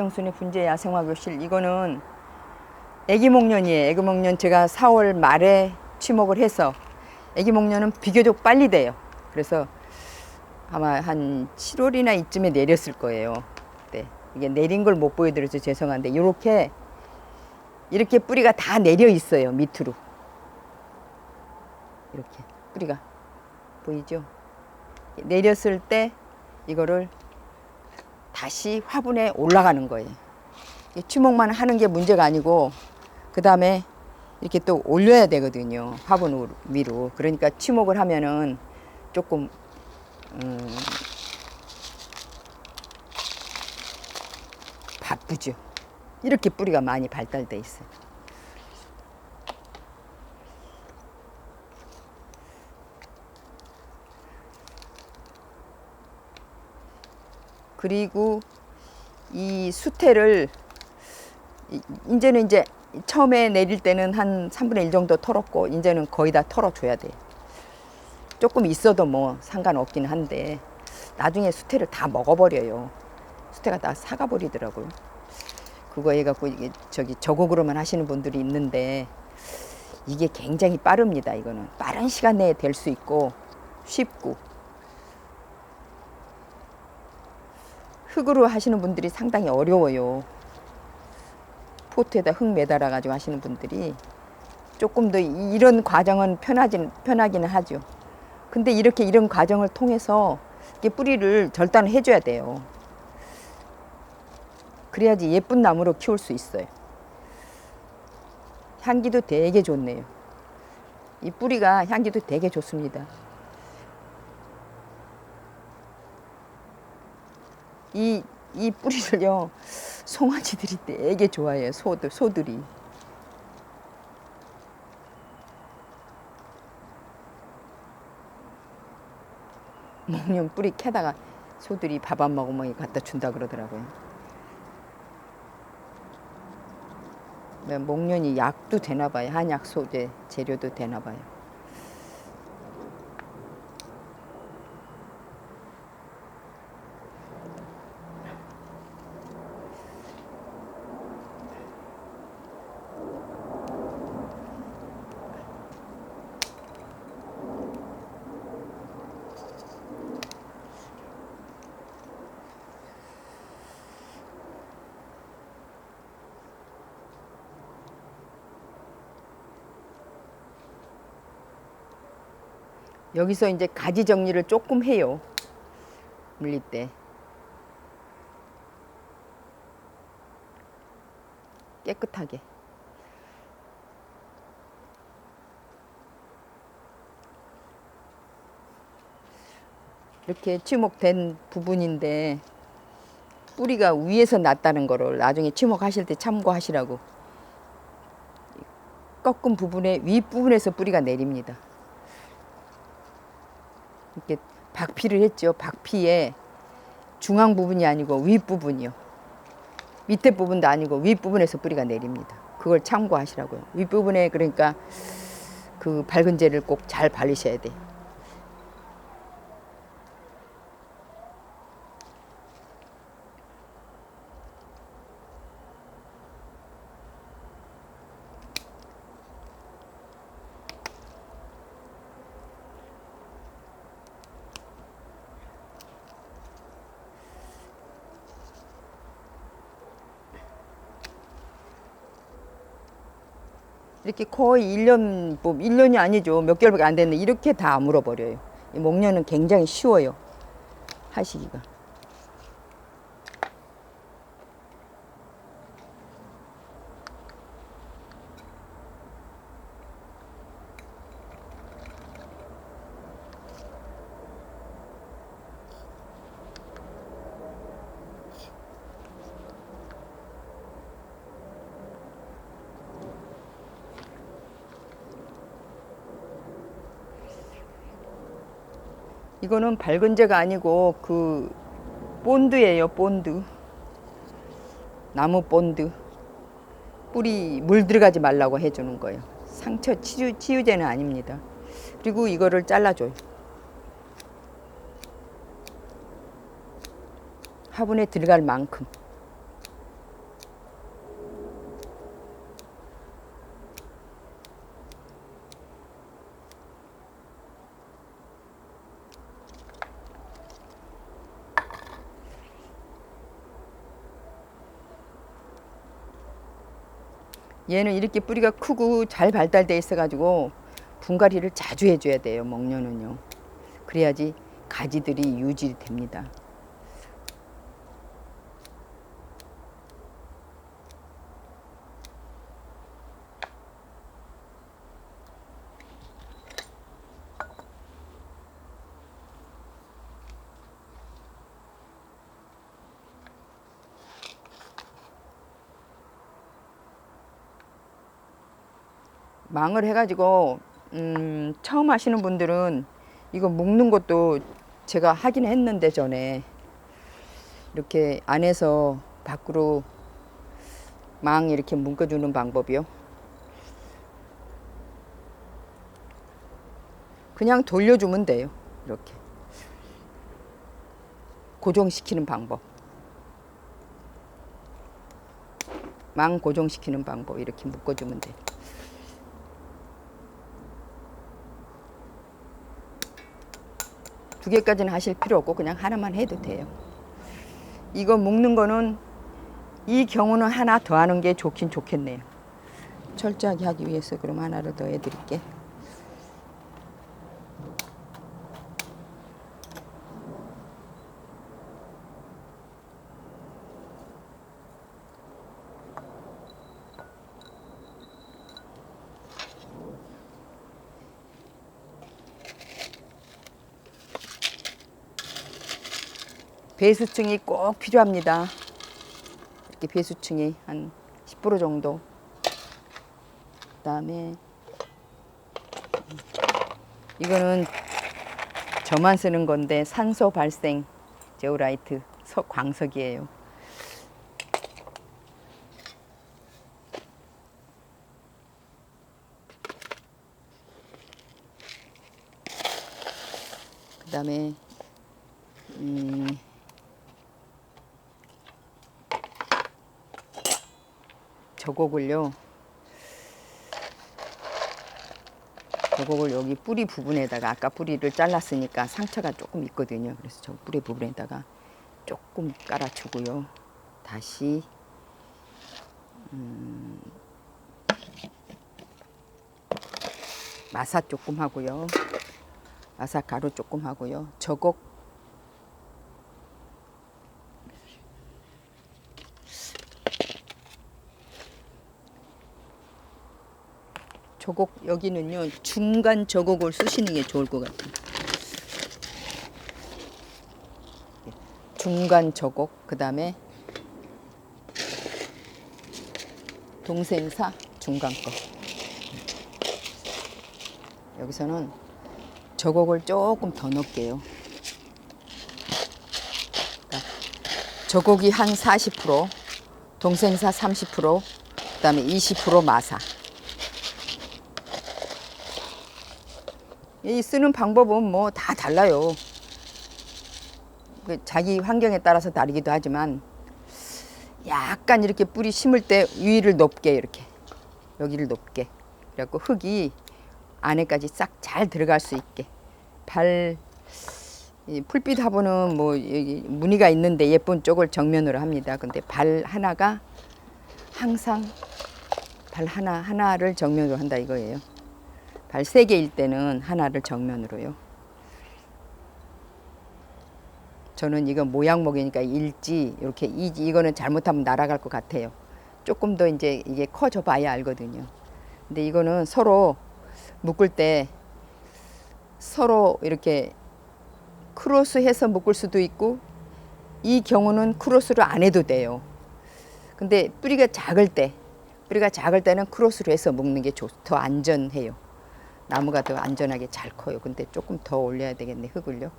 이영순의 분재 야생화 교실. 이거는 애기목련이에요. 애기목련 제가 4월 말에 취목을 해서 애기목련은 비교적 빨리 돼요. 그래서 아마 한 7월이나 이쯤에 내렸을 거예요. 네. 이게 내린 걸 못 보여드려서 죄송한데 이렇게 뿌리가 다 내려 있어요. 밑으로 이렇게 뿌리가 보이죠? 내렸을 때 이거를 다시 화분에 올라가는 거예요. 취목만 하는 게 문제가 아니고 그 다음에 이렇게 또 올려야 되거든요. 화분 위로. 그러니까 취목을 하면은 조금 바쁘죠. 이렇게 뿌리가 많이 발달돼 있어요. 그리고 이 수태를 이제는 이제 처음에 내릴 때는 한 3분의 1 정도 털었고 이제는 거의 다 털어줘야 돼요. 조금 있어도 뭐 상관없긴 한데 나중에 수태를 다 먹어버려요. 수태가 다 사가버리더라고요. 그거 해갖고 이게 저곡으로만 하시는 분들이 있는데 이게 굉장히 빠릅니다. 이거는 빠른 시간 내에 될 수 있고 쉽고 흙으로 하시는 분들이 상당히 어려워요. 포트에다 흙 매달아 가지고 하시는 분들이 조금 더 이런 과정은 편하기는 하죠. 근데 이런 과정을 통해서 이게 뿌리를 절단을 해줘야 돼요. 그래야지 예쁜 나무로 키울 수 있어요. 향기도 되게 좋네요. 이 뿌리가 향기도 되게 좋습니다. 이 뿌리를요, 송아지들이 되게 좋아해요. 소들이. 목련 뿌리 캐다가 소들이 밥 안 먹으면 갖다 준다 그러더라고요. 목련이 약도 되나 봐요. 한약 소재 재료도 되나 봐요. 여기서 이제 가지 정리를 조금 해요. 물릴 때. 깨끗하게. 이렇게 취목된 부분인데 뿌리가 위에서 났다는 거를 나중에 취목하실 때 참고하시라고. 꺾은 부분에 윗부분에서 뿌리가 내립니다. 이렇게 박피를 했죠. 박피에 중앙 부분이 아니고 윗부분이요. 밑에 부분도 아니고 윗부분에서 뿌리가 내립니다. 그걸 참고하시라고요. 윗부분에 그러니까 그 밝은제를 꼭 잘 바르셔야 돼요. 이렇게 거의 1년이 아니죠. 몇 개월밖에 안 됐는데 이렇게 다 물어버려요. 이 목련은 굉장히 쉬워요. 하시기가. 이거는 밝은제가 아니고 그 본드예요. 본드. 나무 본드. 뿌리 물 들어가지 말라고 해주는 거예요. 상처 치유제는 아닙니다. 그리고 이거를 잘라줘요. 화분에 들어갈 만큼. 얘는 이렇게 뿌리가 크고 잘 발달돼 있어 가지고 분갈이를 자주 해줘야 돼요. 목련은요. 그래야지 가지들이 유지됩니다. 망을 해가지고 처음 하시는 분들은 이거 묶는 것도 제가 하긴 했는데 전에 이렇게 안에서 밖으로 망 이렇게 묶어주는 방법이요. 그냥 돌려주면 돼요. 이렇게 고정시키는 방법, 망 고정시키는 방법 이렇게 묶어주면 돼요. 두 개까지는 하실 필요 없고 그냥 하나만 해도 돼요. 이거 묶는 거는 이 경우는 하나 더 하는 게 좋긴 좋겠네요. 철저하게 하기 위해서 그럼 하나를 더 해드릴게. 배수층이 꼭 필요합니다. 이렇게 배수층이 한 10% 정도. 그다음에 이거는 저만 쓰는 건데 산소 발생 제오라이트 광석이에요. 그다음에 저곡을 여기 뿌리 부분에다가 아까 뿌리를 잘랐으니까 상처가 조금 있거든요. 그래서 저 뿌리 부분에다가 조금 깔아주고요. 다시 마사 조금 하고요. 마사 가루 조금 하고요. 저곡 여기는요 중간 저곡을 쓰시는 게 좋을 것 같아요. 중간 저곡, 그 다음에 동생사 중간 거. 여기서는 저곡을 조금 더 넣을게요. 저곡이 한 40%, 동생사 30%, 그 다음에 20% 마사. 이 쓰는 방법은 뭐 다 달라요. 자기 환경에 따라서 다르기도 하지만 약간 이렇게 뿌리 심을 때 위를 높게 이렇게 여기를 높게 그래갖고 흙이 안에까지 싹 잘 들어갈 수 있게 풀빛 화분은 뭐 여기 무늬가 있는데 예쁜 쪽을 정면으로 합니다. 근데 발 하나가 항상 발 하나를 정면으로 한다 이거예요. 발 3개일 때는 하나를 정면으로요. 저는 이거 모양목이니까 일지 이렇게 이거는 잘못하면 날아갈 것 같아요. 조금 더 이제 이게 커져 봐야 알거든요. 근데 이거는 서로 묶을 때 서로 이렇게 크로스해서 묶을 수도 있고 이 경우는 크로스로 안 해도 돼요. 근데 뿌리가 작을 때는 크로스로 해서 묶는 게 더 안전해요. 나무가 더 안전하게 잘 커요. 근데 조금 더 올려야 되겠네, 흙을요.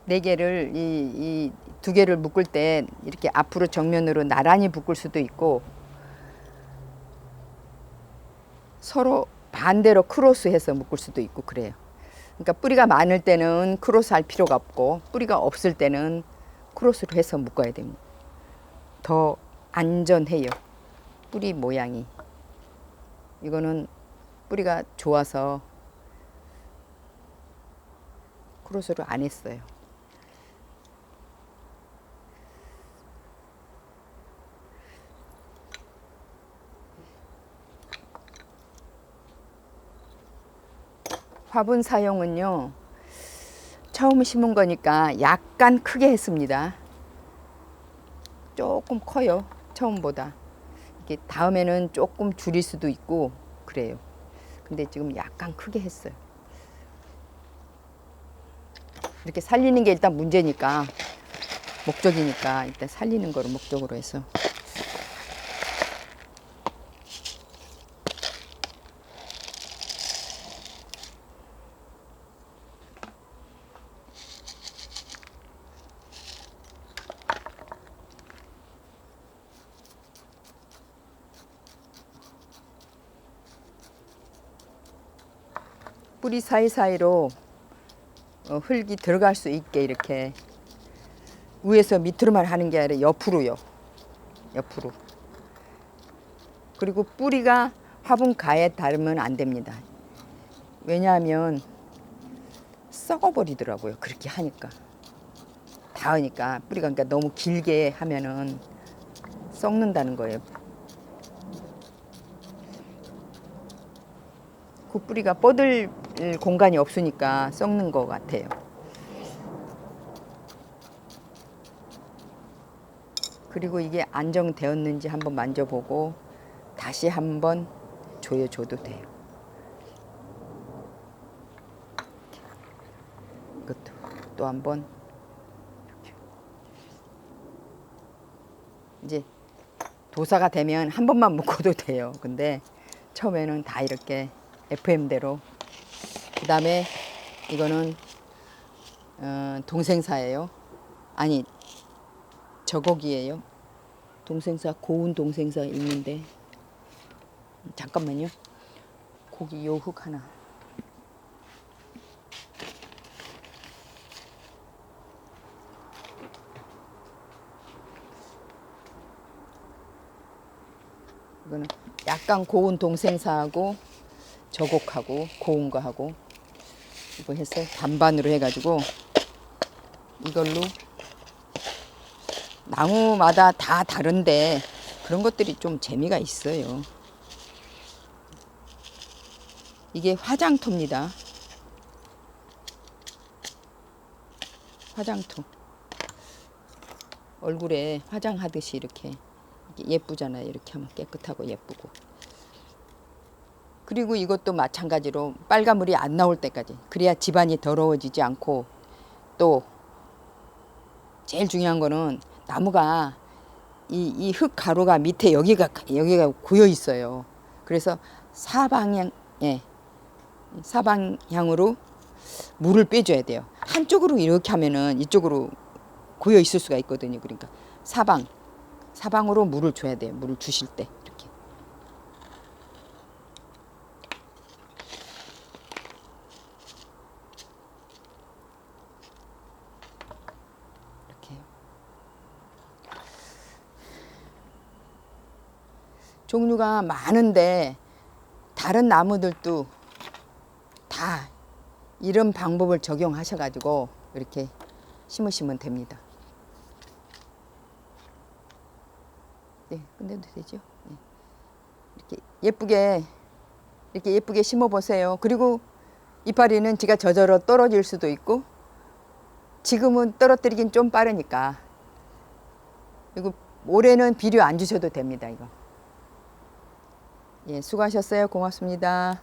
네 개를 이 2개를 묶을 때 이렇게 앞으로 정면으로 나란히 묶을 수도 있고 서로 반대로 크로스해서 묶을 수도 있고 그래요. 그러니까 뿌리가 많을 때는 크로스 할 필요가 없고 뿌리가 없을 때는 크로스로 해서 묶어야 됩니다. 더 안전해요. 뿌리 모양이. 이거는 뿌리가 좋아서 크로스를 안 했어요. 화분 사용은요, 처음 심은 거니까 약간 크게 했습니다. 조금 커요, 처음보다. 이게 다음에는 조금 줄일 수도 있고 그래요. 근데 지금 약간 크게 했어요. 이렇게 살리는 게 일단 문제니까, 목적이니까 일단 살리는 거를 목적으로 해서. 뿌리 사이사이로 흙이 들어갈 수 있게 이렇게 위에서 밑으로만 하는 게 아니라 옆으로요. 옆으로. 그리고 뿌리가 화분 가에 닿으면 안 됩니다. 왜냐하면 썩어버리더라고요. 그렇게 하니까. 닿으니까 뿌리가, 그러니까 너무 길게 하면은 썩는다는 거예요. 그 뿌리가 뻗을 공간이 없으니까 썩는 것 같아요. 그리고 이게 안정되었는지 한번 만져보고 다시 한번 조여줘도 돼요. 이것도 또 한번 이렇게. 이제 도사가 되면 한 번만 묶어도 돼요. 근데 처음에는 다 이렇게 FM대로. 그 다음에 이거는 동생사예요. 아니, 저고기예요. 동생사, 고운 동생사 있는데, 잠깐만요. 고기 요 흙 하나. 이거는 약간 고운 동생사하고 저곡하고 고운 거 하고 이거 해서 반반으로 해가지고 이걸로, 나무마다 다 다른데 그런 것들이 좀 재미가 있어요. 이게 화장토입니다. 화장토. 얼굴에 화장하듯이 이렇게 예쁘잖아요. 이렇게 하면 깨끗하고 예쁘고. 그리고 이것도 마찬가지로 빨간물이 안 나올 때까지, 그래야 집안이 더러워지지 않고, 또 제일 중요한 거는 나무가 이 흙 가루가 밑에 여기가 고여 있어요. 그래서 사방향으로 물을 빼줘야 돼요. 한쪽으로 이렇게 하면은 이쪽으로 고여 있을 수가 있거든요. 그러니까 사방으로 물을 줘야 돼요. 물을 주실 때 이렇게. 이렇게. 종류가 많은데 다른 나무들도 다 이런 방법을 적용하셔가지고 이렇게 심으시면 됩니다. 네, 끝내도 되죠. 네. 이렇게 예쁘게 심어 보세요. 그리고 이파리는 지가 저절로 떨어질 수도 있고, 지금은 떨어뜨리긴 좀 빠르니까. 그리고 올해는 비료 안 주셔도 됩니다. 이거. 예, 수고하셨어요. 고맙습니다.